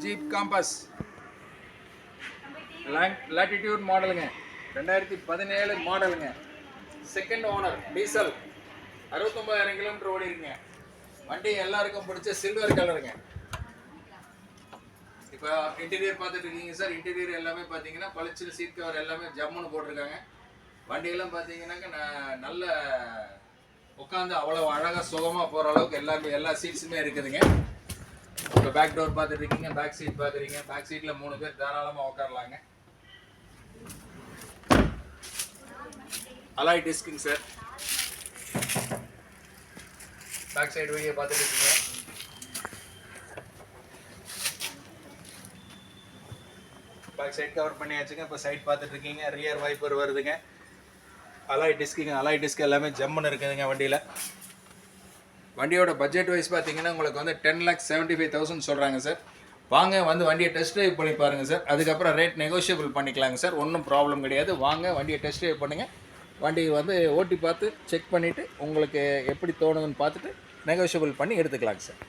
Jeep compass latitude மாடலுங்க, 2017 மாடலுங்க, second owner, diesel, 69,000 kilometre ஓடி இருக்குங்க. வண்டி எல்லாருக்கும் பிடிச்ச சில்வர் கலருங்க. இப்போ இன்டீரியர் பார்த்துட்டு இருக்கீங்க சார். இன்டீரியர் எல்லாமே பார்த்தீங்கன்னா பளிச்சு சீட் கவர் எல்லாமே ஜம்முன்னு போட்டிருக்காங்க. வண்டியெல்லாம் பார்த்தீங்கன்னாக்க நல்ல உட்காந்து அவ்வளோ அழகாக சுகமாக போகிற அளவுக்கு எல்லா சீட்ஸுமே இருக்குதுங்க. இப்போ பேக் டோர் பார்த்துட்டு இருக்கீங்க, பேக் சீட் பார்க்குறீங்க. பேக் சீட்டில் 3 பேர் தாராளமாக உட்காரலாங்க. அலாய் டிஸ்குங்க சார். பேக் சைடு வீடியோ பார்த்துட்டு இருக்கீங்க. பேக் சைடு கவர் பண்ணியாச்சுங்க. இப்போ சைட் பார்த்துட்டு இருக்கீங்க. ரியர் வைப்பர் வருதுங்க. அலாய் டிஸ்குங்க. அலாய் டிஸ்க் எல்லாமே ஜம்முன்னு இருக்குதுங்க வண்டியில். வண்டியோட பட்ஜெட் வைஸ் பார்த்தீங்கன்னா உங்களுக்கு வந்து 10,75,000 சொல்கிறாங்க சார். வாங்க வந்து வண்டியை டெஸ்ட் ட்ரைவ் பண்ணி பாருங்கள் சார். அதுக்கப்புறம் ரேட் நெகோஷியபிள் பண்ணிக்கலாங்க சார். ஒன்றும் ப்ராப்ளம் கிடையாது. வாங்க வண்டியை டெஸ்ட் ட்ரைவ் பண்ணுங்கள். வண்டியை வந்து ஓட்டி பார்த்து செக் பண்ணிவிட்டு உங்களுக்கு எப்படி தோணுதுன்னு பார்த்துட்டு நெகோஷியபிள் பண்ணி எடுத்துக்கலாங்க சார்.